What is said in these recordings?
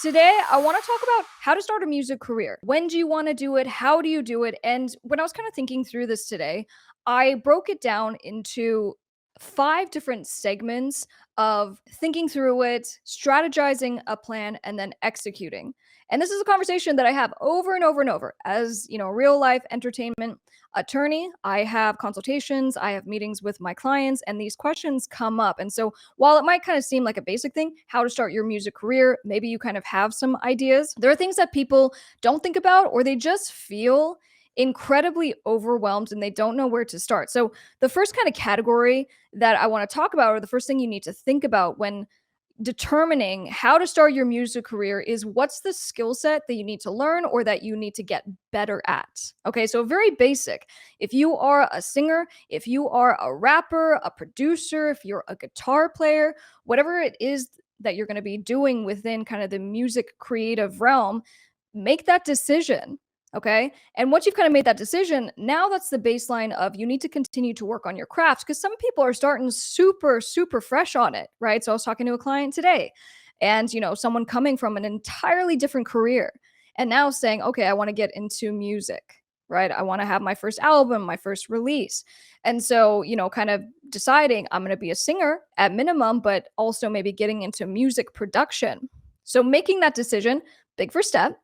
Today, I want to talk about how to start a music career. When do you want to do it? How do you do it? And when I was kind of thinking through this today, I broke it down into 5 different segments of thinking through it, strategizing a plan, and then executing. And this is a conversation that I have over and over and over. As real life entertainment attorney, I have consultations, I have meetings with my clients, and these questions come up. And so while it might kind of seem like a basic thing, how to start your music career, maybe you kind of have some ideas. There are things that people don't think about, or they just feel incredibly overwhelmed and they don't know where to start. So, the first kind of category that I want to talk about, or the first thing you need to think about when determining how to start your music career, is what's the skill set that you need to learn or that you need to get better at. Okay, so very basic. If you are a singer, if you are a rapper, a producer, if you're a guitar player, whatever it is that you're going to be doing within kind of the music creative realm, make that decision. Okay. And once you've kind of made that decision, now that's the baseline of you need to continue to work on your craft, because some people are starting super, super fresh on it. Right. So I was talking to a client today and, someone coming from an entirely different career and now saying, okay, I want to get into music. Right. I want to have my first album, my first release. And so, kind of deciding I'm going to be a singer at minimum, but also maybe getting into music production. So making that decision, big first step.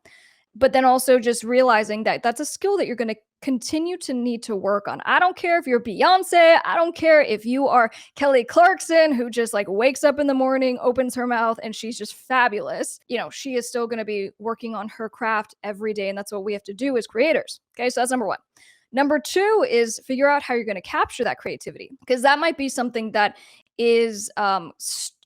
But then also just realizing that that's a skill that you're going to continue to need to work on. I don't care if you're Beyonce. I don't care if you are Kelly Clarkson, who just like wakes up in the morning, opens her mouth, and she's just fabulous. She is still going to be working on her craft every day. And that's what we have to do as creators. Okay, so that's number one. Number two is figure out how you're going to capture that creativity, because that might be something that is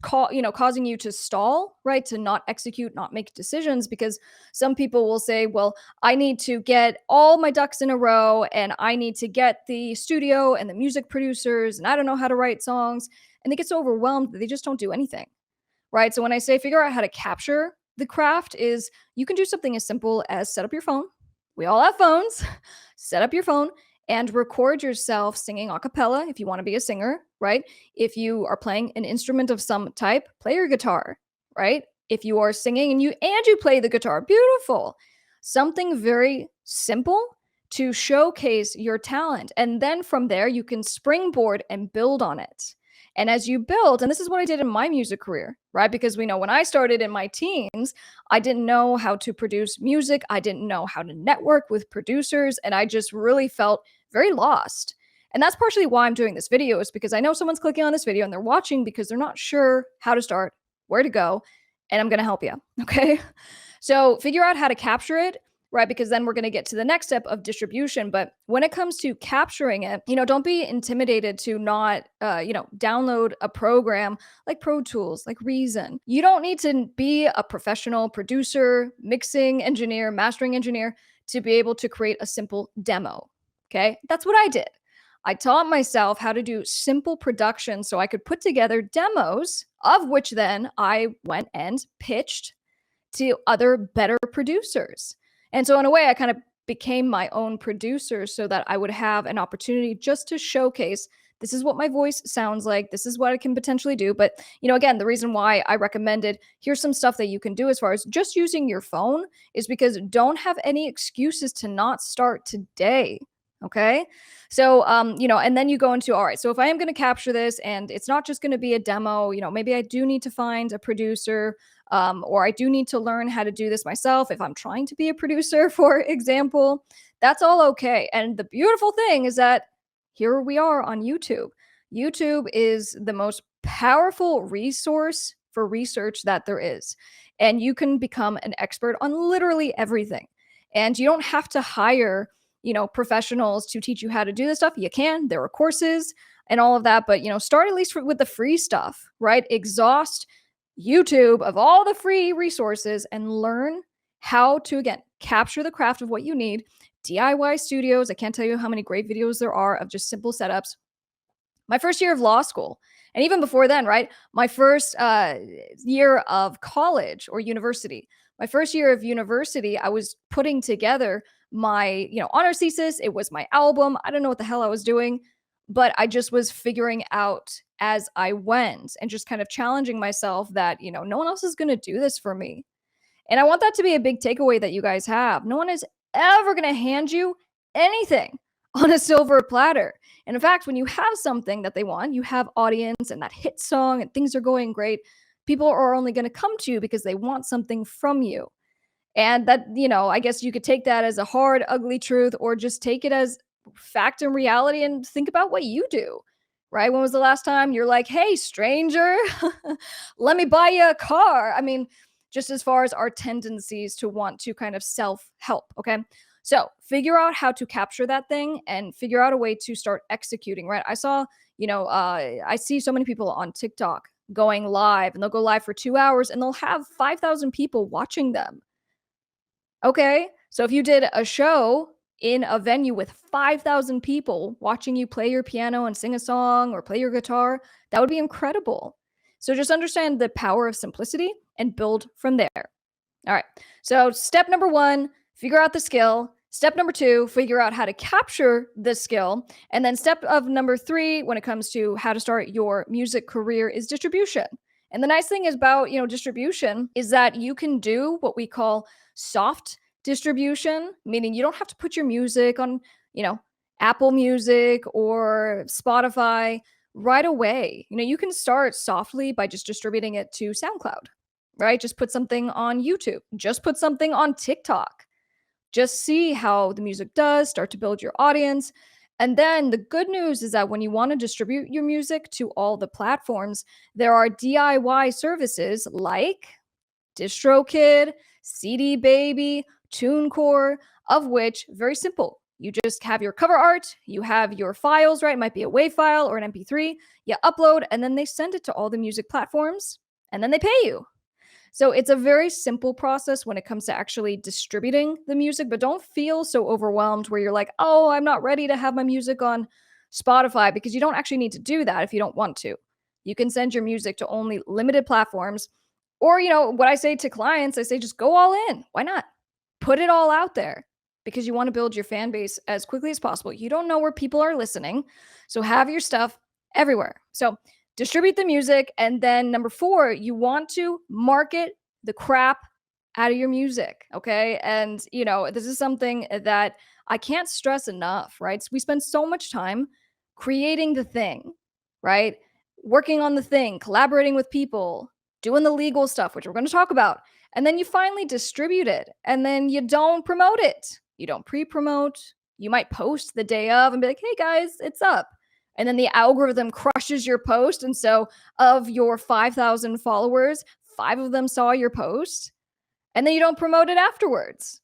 causing you to stall, right? To not execute, not make decisions, because some people will say, well, I need to get all my ducks in a row and I need to get the studio and the music producers and I don't know how to write songs. And they get so overwhelmed that they just don't do anything, right? So when I say figure out how to capture the craft, is you can do something as simple as set up your phone. We all have phones. Set up your phone and record yourself singing a cappella if you want to be a singer, right? If you are playing an instrument of some type, play your guitar, right? If you are singing and you play the guitar, beautiful. Something very simple to showcase your talent. And then from there, you can springboard and build on it. And as you build, and this is what I did in my music career, right? Because we know when I started in my teens, I didn't know how to produce music. I didn't know how to network with producers. And I just really felt very lost. And that's partially why I'm doing this video, is because I know someone's clicking on this video and they're watching because they're not sure how to start, where to go, and I'm going to help you. Okay. So figure out how to capture it, right? Because then we're going to get to the next step of distribution. But when it comes to capturing it, don't be intimidated to not, download a program like Pro Tools, like Reason. You don't need to be a professional producer, mixing engineer, mastering engineer to be able to create a simple demo. Okay. That's what I did. I taught myself how to do simple production so I could put together demos, of which then I went and pitched to other better producers. And so in a way, I kind of became my own producer so that I would have an opportunity just to showcase, this is what my voice sounds like, this is what I can potentially do. But, again, the reason why I recommended here's some stuff that you can do as far as just using your phone is because don't have any excuses to not start today. Okay. So, and then you go into, all right, so if I am going to capture this and it's not just going to be a demo, maybe I do need to find a producer, or I do need to learn how to do this myself. If I'm trying to be a producer, for example, that's all okay. And the beautiful thing is that here we are on YouTube. YouTube is the most powerful resource for research that there is. And you can become an expert on literally everything. And you don't have to hire professionals to teach you how to do this stuff. You can, there are courses and all of that, but, start at least with the free stuff, right? Exhaust YouTube of all the free resources and learn how to, again, capture the craft of what you need. DIY studios. I can't tell you how many great videos there are of just simple setups. My first year of law school, and even before then, right? My first year of college or university. My first year of university, I was putting together my, honors thesis. It was my album. I don't know what the hell I was doing, but I just was figuring out as I went and just kind of challenging myself that, no one else is going to do this for me. And I want that to be a big takeaway that you guys have. No one is ever going to hand you anything on a silver platter. And in fact, when you have something that they want, you have audience and that hit song and things are going great, people are only going to come to you because they want something from you. And that, I guess you could take that as a hard, ugly truth or just take it as fact and reality and think about what you do. Right? When was the last time you're like, hey, stranger, let me buy you a car? I mean, just as far as our tendencies to want to kind of self help. Okay. So figure out how to capture that thing and figure out a way to start executing. Right. I see so many people on TikTok going live and they'll go live for 2 hours and they'll have 5,000 people watching them. Okay. So if you did a show in a venue with 5,000 people watching you play your piano and sing a song or play your guitar, that would be incredible. So just understand the power of simplicity and build from there. All right. So step number 1, figure out the skill. Step number 2, figure out how to capture the skill. And then step of number 3, when it comes to how to start your music career, is distribution. And the nice thing is about, distribution is that you can do what we call soft distribution, meaning you don't have to put your music on, Apple Music or Spotify right away. You can start softly by just distributing it to SoundCloud, right? Just put something on YouTube, just put something on TikTok. Just see how the music does, start to build your audience. And then the good news is that when you want to distribute your music to all the platforms, there are DIY services like DistroKid, CD Baby, TuneCore, of which, very simple. You just have your cover art, you have your files, right? It might be a WAV file or an MP3. You upload, and then they send it to all the music platforms, and then they pay you. So it's a very simple process when it comes to actually distributing the music, but don't feel so overwhelmed where you're like, oh, I'm not ready to have my music on Spotify, because you don't actually need to do that if you don't want to. You can send your music to only limited platforms. Or, what I say to clients, I say just go all in. Why not? Put it all out there because you want to build your fan base as quickly as possible. You don't know where people are listening. So have your stuff everywhere. So distribute the music. And then number 4, you want to market the crap out of your music. Okay. And, this is something that I can't stress enough, right? So we spend so much time creating the thing, right? Working on the thing, collaborating with people, doing the legal stuff, which we're going to talk about. And then you finally distribute it and then you don't promote it. You don't pre-promote. You might post the day of and be like, hey guys, it's up. And then the algorithm crushes your post. And so of your 5,000 followers, 5 of them saw your post and then you don't promote it afterwards.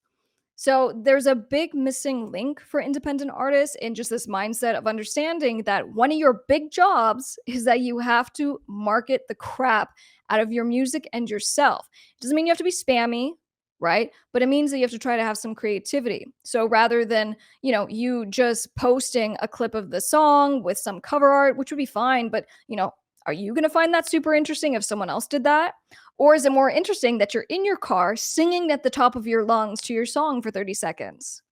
So there's a big missing link for independent artists in just this mindset of understanding that one of your big jobs is that you have to market the crap out of your music and yourself. It doesn't mean you have to be spammy, right? But it means that you have to try to have some creativity. So rather than, you just posting a clip of the song with some cover art, which would be fine, but, are you going to find that super interesting if someone else did that? Or is it more interesting that you're in your car singing at the top of your lungs to your song for 30 seconds?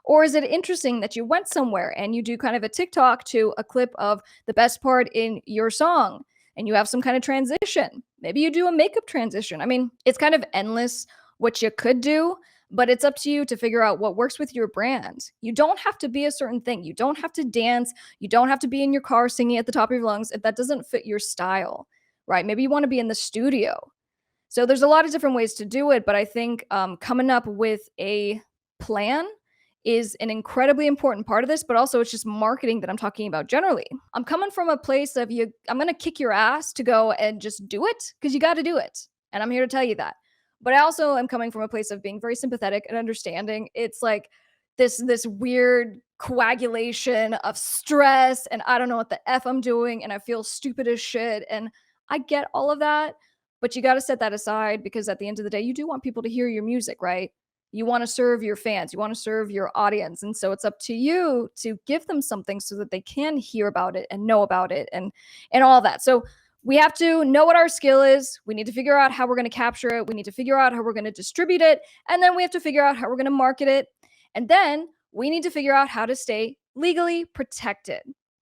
Or is it interesting that you went somewhere and you do kind of a TikTok to a clip of the best part in your song and you have some kind of transition? Maybe you do a makeup transition. I mean, it's kind of endless what you could do, but it's up to you to figure out what works with your brand. You don't have to be a certain thing. You don't have to dance. You don't have to be in your car singing at the top of your lungs if that doesn't fit your style, right? Maybe you want to be in the studio. So there's a lot of different ways to do it, but I think coming up with a plan is an incredibly important part of this, but also it's just marketing that I'm talking about generally. I'm coming from a place of I'm going to kick your ass to go and just do it because you got to do it. And I'm here to tell you that. But I also am coming from a place of being very sympathetic and understanding. It's like this weird coagulation of stress and I don't know what the F I'm doing and I feel stupid as shit. And I get all of that. But you got to set that aside because at the end of the day, you do want people to hear your music, right? You want to serve your fans, you want to serve your audience. And so it's up to you to give them something so that they can hear about it and know about it and all that. So we have to know what our skill is. We need to figure out how we're going to capture it. We need to figure out how we're going to distribute it. And then we have to figure out how we're going to market it. And then we need to figure out how to stay legally protected.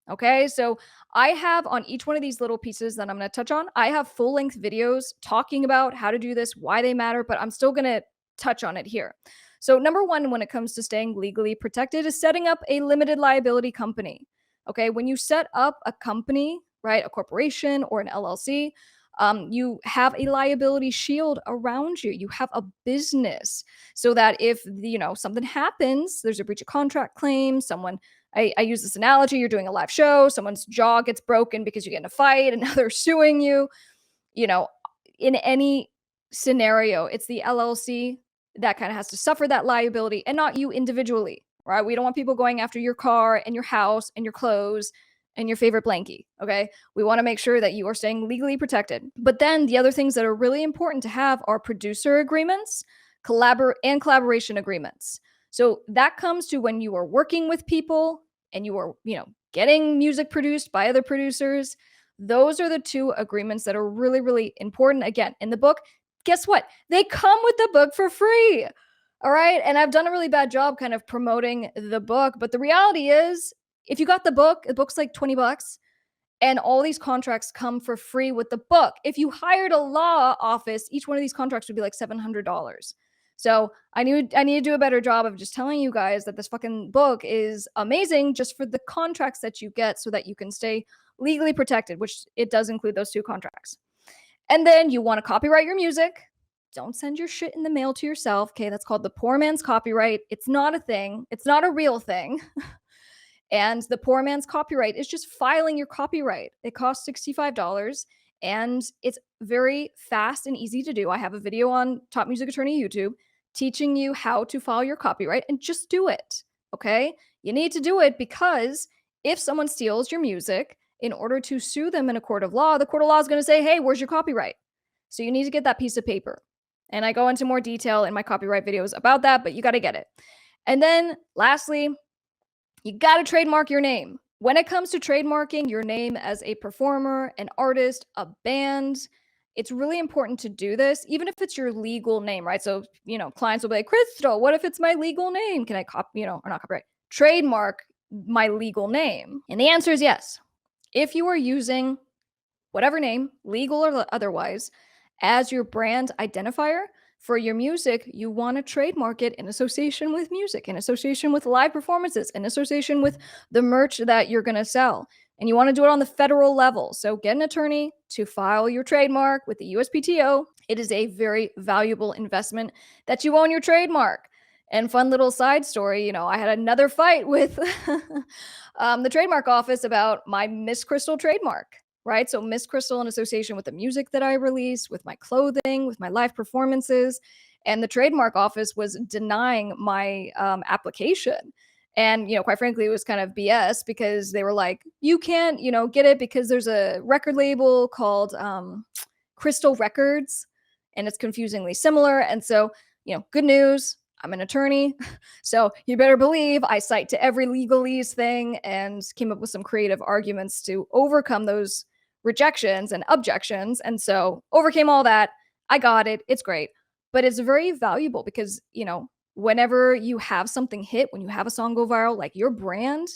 Okay, so I have on each one of these little pieces that I'm going to touch on, I have full length videos talking about how to do this, why they matter, but I'm still going to touch on it here. So, number one, when it comes to staying legally protected, is setting up a limited liability company. Okay, when you set up a company, right, a corporation or an LLC, you have a liability shield around you. You have a business so that if something happens, there's a breach of contract claim, someone I use this analogy. You're doing a live show, someone's jaw gets broken because you get in a fight and now they're suing you. You know, in any scenario, it's the LLC that kind of has to suffer that liability and not you individually, right? We don't want people going after your car and your house and your clothes and your favorite blankie. Okay. We want to make sure that you are staying legally protected. But then the other things that are really important to have are producer agreements, collaboration agreements. So that comes to when you are working with people and you are, getting music produced by other producers. Those are the two agreements that are really, really important. Again, in the book, guess what? They come with the book for free. All right. And I've done a really bad job kind of promoting the book. But the reality is, if you got the book's like $20. And all these contracts come for free with the book. If you hired a law office, each one of these contracts would be like $700. So I need to do a better job of just telling you guys that this fucking book is amazing just for the contracts that you get so that you can stay legally protected, which it does include those two contracts. And then you want to copyright your music. Don't send your shit in the mail to yourself. Okay, that's called the poor man's copyright. It's not a thing. It's not a real thing. And the poor man's copyright is just filing your copyright. It costs $65 and it's very fast and easy to do. I have a video on Top Music Attorney YouTube teaching you how to file your copyright, and just do it. Okay? You need to do it because if someone steals your music, in order to sue them in a court of law, the court of law is going to say, "Hey, where's your copyright?" So you need to get that piece of paper. And I go into more detail in my copyright videos about that, but you got to get it. And then lastly, you got to trademark your name. When it comes to trademarking your name as a performer, an artist, a band, it's really important to do this, even if it's your legal name, right? So, clients will be like, "Krystle, what if it's my legal name? Can I or not copyright, trademark my legal name?" And the answer is yes. If you are using whatever name, legal or otherwise, as your brand identifier for your music, you want to trademark it in association with music, in association with live performances, in association with the merch that you're going to sell. And you want to do it on the federal level. So get an attorney to file your trademark with the USPTO. It is a very valuable investment that you own your trademark. And fun little side story, I had another fight with the trademark office about my Miss Krystle trademark, right? So Miss Krystle in association with the music that I release, with my clothing, with my live performances. And the trademark office was denying my application. And, quite frankly, it was kind of BS because they were like, "You can't, get it because there's a record label called Krystle Records and it's confusingly similar." And so, good news. I'm an attorney. So you better believe I cite to every legalese thing and came up with some creative arguments to overcome those rejections and objections. And so overcame all that. I got it. It's great. But it's very valuable because, whenever you have something hit, when you have a song go viral, like your brand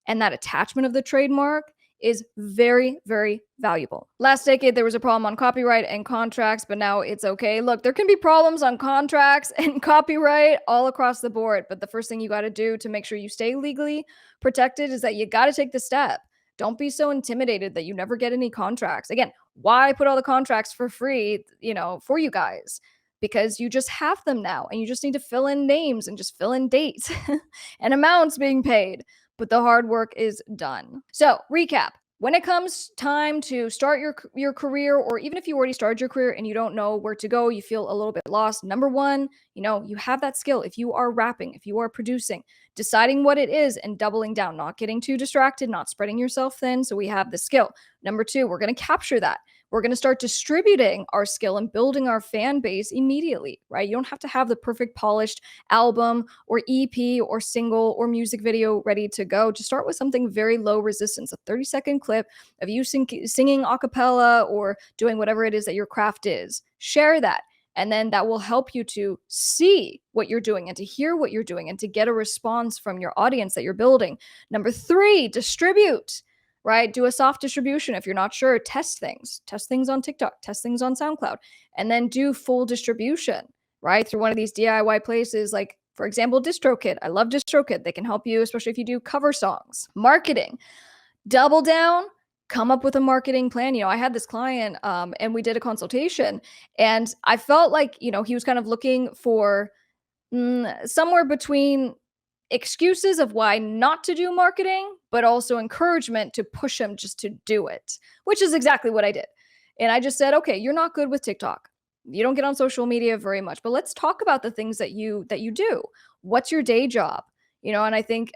and that attachment of the trademark is very, very valuable. Last decade, there was a problem on copyright and contracts, but now it's okay. Look, there can be problems on contracts and copyright all across the board. But the first thing you got to do to make sure you stay legally protected is that you got to take the step. Don't be so intimidated that you never get any contracts. Again, why put all the contracts for free, for you guys? Because you just have them now and you just need to fill in names and just fill in dates and amounts being paid. But the hard work is done. So, recap. When it comes time to start your career, or even if you already started your career and you don't know where to go, you feel a little bit lost. Number one, you have that skill. If you are rapping, if you are producing, deciding what it is and doubling down, not getting too distracted, not spreading yourself thin. So we have the skill. Number two, we're going to capture that. We're going to start distributing our skill and building our fan base immediately, right? You don't have to have the perfect polished album or EP or single or music video ready to go. Just start with something very low resistance, a 30-second clip of you singing a cappella or doing whatever it is that your craft is. Share that. And then that will help you to see what you're doing and to hear what you're doing and to get a response from your audience that you're building. Number 3, distribute, right? Do a soft distribution. If you're not sure, test things on TikTok, test things on SoundCloud, and then do full distribution, right? Through one of these DIY places, like, for example, DistroKid. I love DistroKid. They can help you, especially if you do cover songs. Marketing, double down, come up with a marketing plan. I had this client, and we did a consultation, and I felt like, he was kind of looking for somewhere between excuses of why not to do marketing, but also encouragement to push him just to do it, which is exactly what I did. And I just said, okay, you're not good with TikTok. You don't get on social media very much, but let's talk about the things that you do. What's your day job? And I think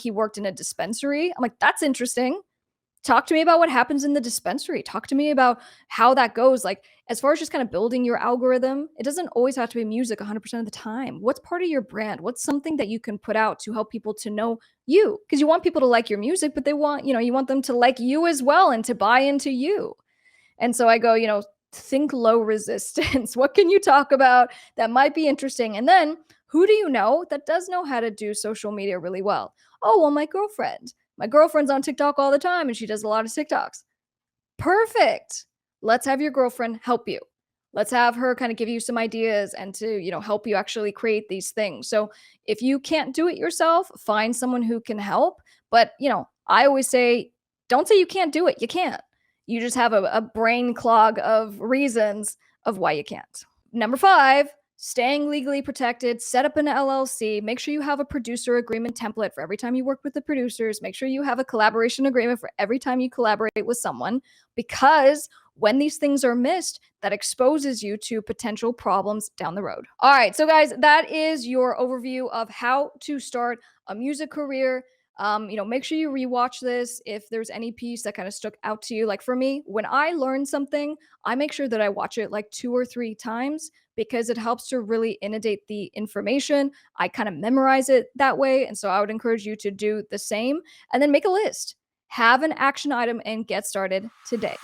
he worked in a dispensary. I'm like, that's interesting. Talk to me about what happens in the dispensary. Talk to me about how that goes. Like, as far as just kind of building your algorithm, it doesn't always have to be music 100% of the time. What's part of your brand? What's something that you can put out to help people to know you? Because you want people to like your music, but you want them to like you as well and to buy into you. And so I go, think low resistance. What can you talk about that might be interesting? And then who do you know that does know how to do social media really well? Oh, well, my girlfriend. My girlfriend's on TikTok all the time and she does a lot of TikToks. Perfect. Let's have your girlfriend help you. Let's have her kind of give you some ideas and to, help you actually create these things. So if you can't do it yourself, find someone who can help. But, I always say, don't say you can't do it. You can't. You just have a brain clog of reasons of why you can't. Number 5, staying legally protected, set up an LLC, make sure you have a producer agreement template for every time you work with the producers, make sure you have a collaboration agreement for every time you collaborate with someone, because when these things are missed, that exposes you to potential problems down the road. All right, so guys, that is your overview of how to start a music career. Make sure you rewatch this if there's any piece that kind of stuck out to you. Like for me, when I learn something, I make sure that I watch it like 2 or 3 times because it helps to really inundate the information. I kind of memorize it that way. And so I would encourage you to do the same and then make a list, have an action item, and get started today.